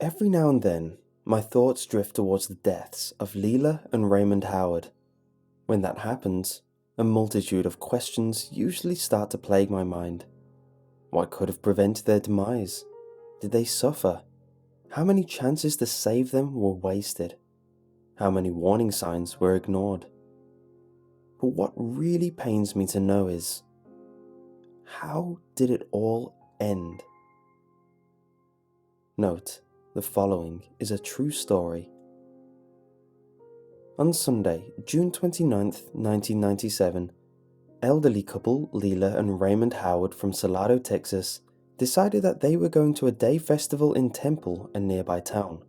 Every now and then, my thoughts drift towards the deaths of Lela and Raymond Howard. When that happens, a multitude of questions usually start to plague my mind. What could have prevented their demise? Did they suffer? How many chances to save them were wasted? How many warning signs were ignored? But what really pains me to know is, how did it all end? Note, the following is a true story. On Sunday, June 29th, 1997, elderly couple Lela and Raymond Howard from Salado, Texas, decided that they were going to a day festival in Temple, a nearby town.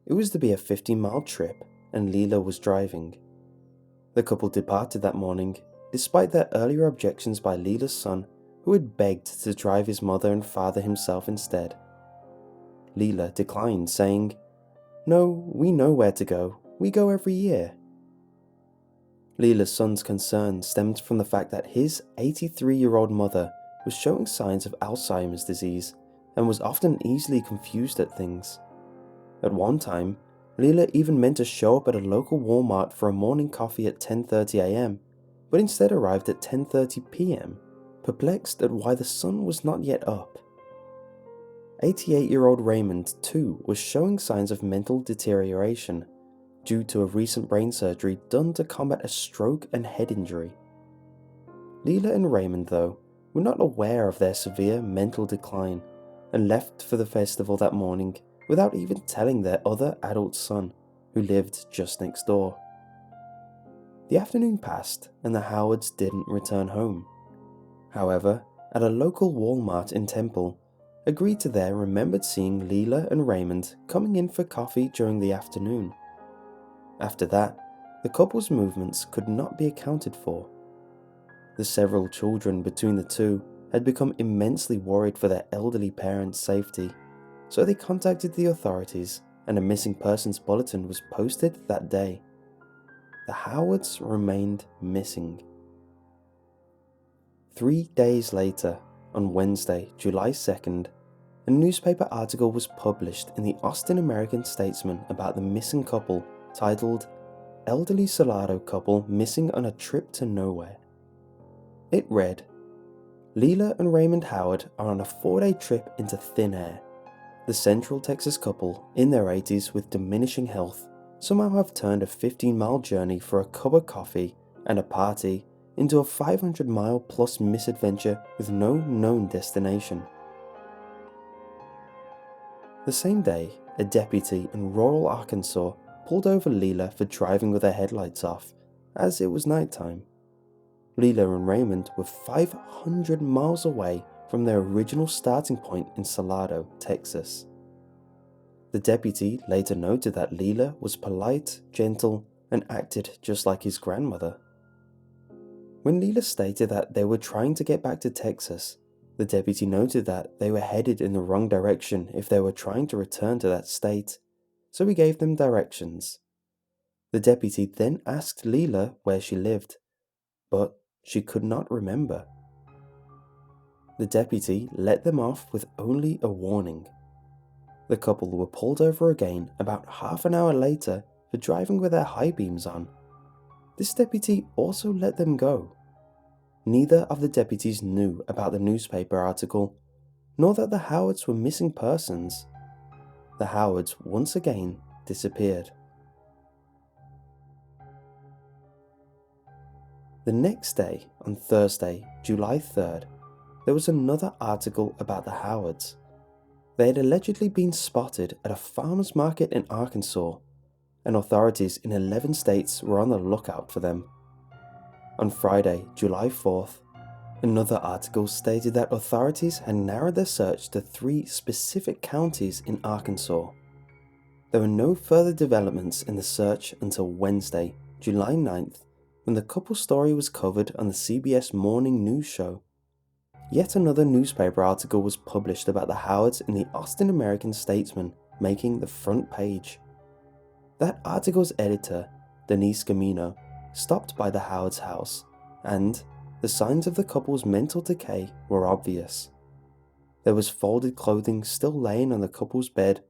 It was to be a 50-mile trip, and Lela was driving. The couple departed that morning, despite their earlier objections by Lela's son, who had begged to drive his mother and father himself instead. Lela declined, saying, "No, we know where to go. We go every year." Lela's son's concern stemmed from the fact that his 83-year-old mother was showing signs of Alzheimer's disease and was often easily confused at things. At one time, Lela even meant to show up at a local Walmart for a morning coffee at 10:30 a.m., but instead arrived at 10:30 p.m., perplexed at why the sun was not yet up. 88-year-old Raymond, too, was showing signs of mental deterioration due to a recent brain surgery done to combat a stroke and head injury. Lela and Raymond, though, were not aware of their severe mental decline and left for the festival that morning without even telling their other adult son, who lived just next door. The afternoon passed and the Howards didn't return home. However, at a local Walmart in Temple, agreed to there remembered seeing Lela and Raymond coming in for coffee during the afternoon. After that, the couple's movements could not be accounted for. The several children between the two had become immensely worried for their elderly parents' safety, so they contacted the authorities and a missing persons bulletin was posted that day. The Howards remained missing. 3 days later, on Wednesday, July 2nd, a newspaper article was published in the Austin American-Statesman about the missing couple titled, "Elderly Salado Couple Missing on a Trip to Nowhere." It read, "Lela and Raymond Howard are on a 4-day trip into thin air. The Central Texas couple, in their 80s with diminishing health, somehow have turned a 15-mile journey for a cup of coffee and a party into a 500-mile-plus misadventure with no known destination." The same day, a deputy in rural Arkansas pulled over Lela for driving with her headlights off, as it was nighttime. Lela and Raymond were 500 miles away from their original starting point in Salado, Texas. The deputy later noted that Lela was polite, gentle, and acted just like his grandmother. When Lela stated that they were trying to get back to Texas, the deputy noted that they were headed in the wrong direction if they were trying to return to that state, so he gave them directions. The deputy then asked Lela where she lived, but she could not remember. The deputy let them off with only a warning. The couple were pulled over again about half an hour later for driving with their high beams on. This deputy also let them go. Neither of the deputies knew about the newspaper article, nor that the Howards were missing persons. The Howards once again disappeared. The next day, on Thursday, July 3rd, there was another article about the Howards. They had allegedly been spotted at a farmer's market in Arkansas, and authorities in 11 states were on the lookout for them. On Friday, July 4th, another article stated that authorities had narrowed their search to 3 specific counties in Arkansas. There were no further developments in the search until Wednesday, July 9th, when the couple's story was covered on the CBS morning news show. Yet another newspaper article was published about the Howards in the Austin American-Statesman, making the front page. That article's editor, Denise Gamino, stopped by the Howards' house, and the signs of the couple's mental decay were obvious. There was folded clothing still laying on the couple's bed,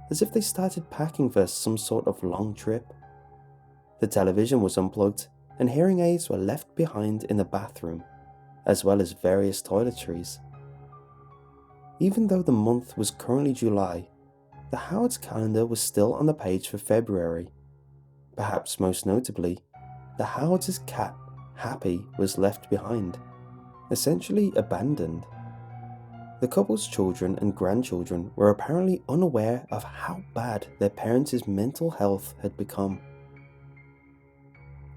as if they started packing for some sort of long trip. The television was unplugged and hearing aids were left behind in the bathroom, as well as various toiletries. Even though the month was currently July, the Howards' calendar was still on the page for February. Perhaps most notably, the Howards' cat, Happy, was left behind, essentially abandoned. The couple's children and grandchildren were apparently unaware of how bad their parents' mental health had become.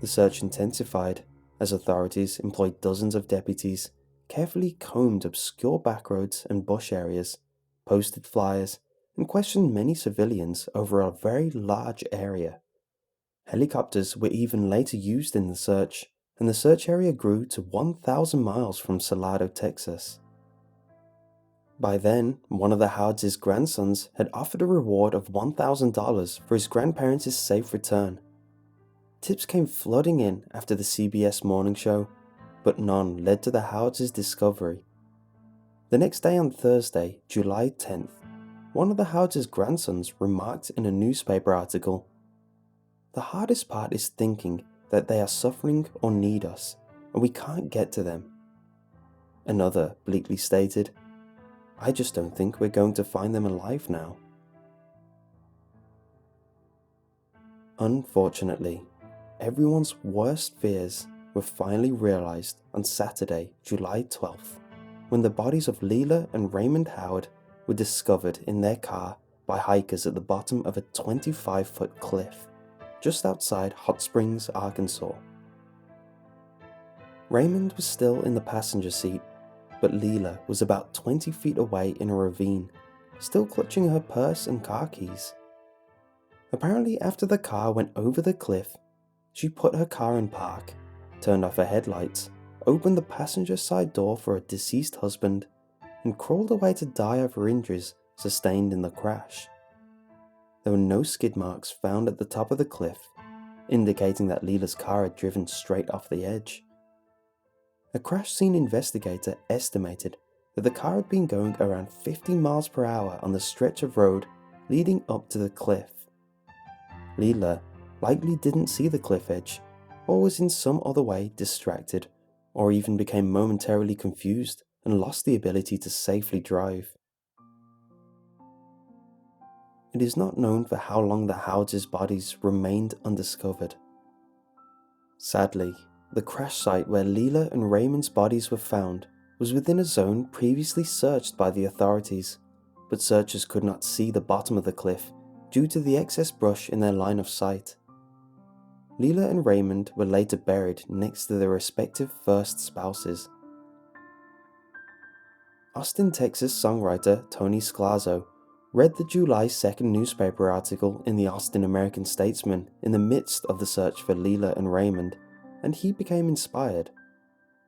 The search intensified as authorities employed dozens of deputies, carefully combed obscure backroads and bush areas, posted flyers, and questioned many civilians over a very large area. Helicopters were even later used in the search, and the search area grew to 1,000 miles from Salado, Texas. By then, one of the Howards' grandsons had offered a reward of $1,000 for his grandparents' safe return. Tips came flooding in after the CBS morning show, but none led to the Howards' discovery. The next day on Thursday, July 10th, one of the Howards' grandsons remarked in a newspaper article, "The hardest part is thinking that they are suffering or need us, and we can't get to them." Another bleakly stated, "I just don't think we're going to find them alive now." Unfortunately, everyone's worst fears were finally realized on Saturday, July 12th, when the bodies of Lela and Raymond Howard were discovered in their car by hikers at the bottom of a 25-foot cliff, just outside Hot Springs, Arkansas. Raymond was still in the passenger seat, but Lela was about 20 feet away in a ravine, still clutching her purse and car keys. Apparently, after the car went over the cliff, she put her car in park, turned off her headlights, opened the passenger side door for her deceased husband, and crawled away to die of her injuries sustained in the crash. There were no skid marks found at the top of the cliff, indicating that Lela's car had driven straight off the edge. A crash scene investigator estimated that the car had been going around 50 miles per hour on the stretch of road leading up to the cliff. Lela likely didn't see the cliff edge, or was in some other way distracted, or even became momentarily confused and lost the ability to safely drive. It is not known for how long the Howards' bodies remained undiscovered. Sadly, the crash site where Lela and Raymond's bodies were found was within a zone previously searched by the authorities, but searchers could not see the bottom of the cliff due to the excess brush in their line of sight. Lela and Raymond were later buried next to their respective first spouses. Austin, Texas songwriter Tony Scalzo read the July 2nd newspaper article in the Austin American-Statesman in the midst of the search for Lela and Raymond, and he became inspired.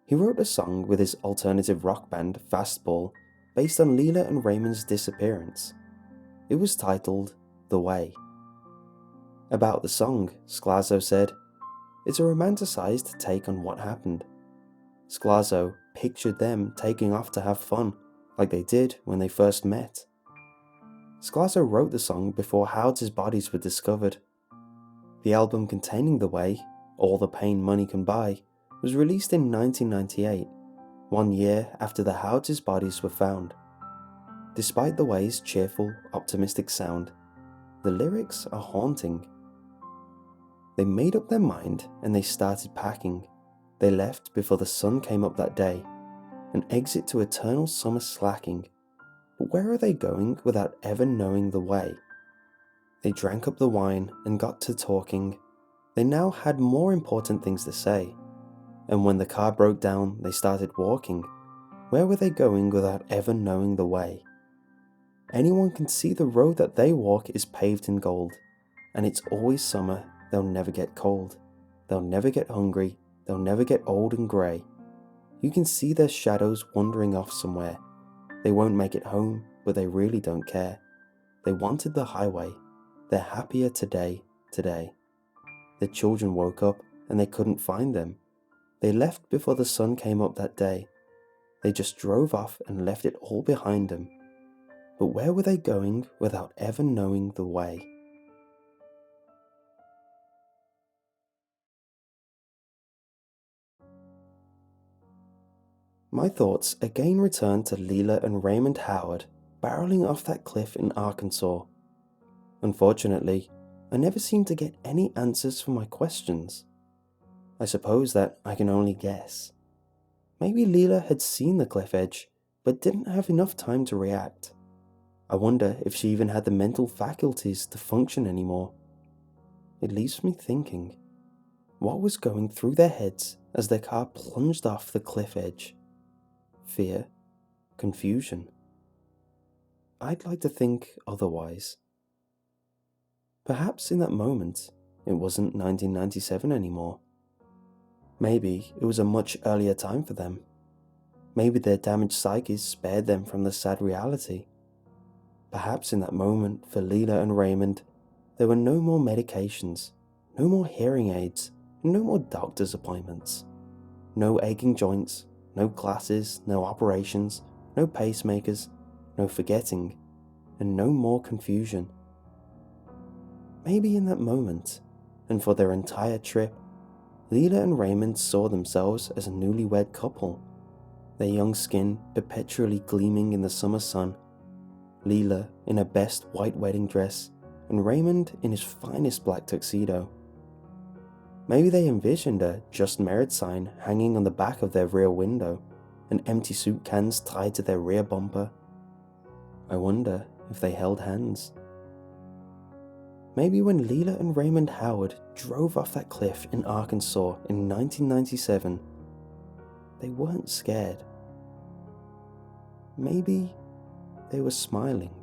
He wrote a song with his alternative rock band Fastball based on Lela and Raymond's disappearance. It was titled The Way. About the song, Scalzo said, "It's a romanticized take on what happened." Scalzo pictured them taking off to have fun, like they did when they first met. Scalzo wrote the song before Howards' bodies were discovered. The album containing The Way, All the Pain Money Can Buy, was released in 1998, 1 year after the Howards' bodies were found. Despite The Way's cheerful, optimistic sound, the lyrics are haunting. They made up their mind and they started packing. They left before the sun came up that day, an exit to eternal summer slacking. But where are they going without ever knowing the way? They drank up the wine and got to talking. They now had more important things to say. And when the car broke down, they started walking. Where were they going without ever knowing the way? Anyone can see the road that they walk is paved in gold, and it's always summer. They'll never get cold. They'll never get hungry. They'll never get old and grey. You can see their shadows wandering off somewhere. They won't make it home, but they really don't care. They wanted the highway. They're happier today. Their children woke up and they couldn't find them. They left before the sun came up that day. They just drove off and left it all behind them. but where were they going without ever knowing the way? My thoughts again returned to Lela and Raymond Howard barreling off that cliff in Arkansas. Unfortunately, I never seemed to get any answers for my questions. I suppose that I can only guess. Maybe Lela had seen the cliff edge, but didn't have enough time to react. I wonder if she even had the mental faculties to function anymore. It leaves me thinking, what was going through their heads as their car plunged off the cliff edge? Fear? Confusion? I'd like to think otherwise. Perhaps in that moment, it wasn't 1997 anymore. Maybe it was a much earlier time for them. Maybe their damaged psyches spared them from the sad reality. Perhaps in that moment for Lela and Raymond, there were no more medications, no more hearing aids, and no more doctor's appointments. No aching joints, no glasses, no operations, no pacemakers, no forgetting, and no more confusion. Maybe in that moment, and for their entire trip, Lela and Raymond saw themselves as a newlywed couple, their young skin perpetually gleaming in the summer sun, Lela in her best white wedding dress, and Raymond in his finest black tuxedo. Maybe they envisioned a Just Married sign hanging on the back of their rear window, and empty soup cans tied to their rear bumper. I wonder if they held hands. Maybe when Lela and Raymond Howard drove off that cliff in Arkansas in 1997, they weren't scared. Maybe they were smiling.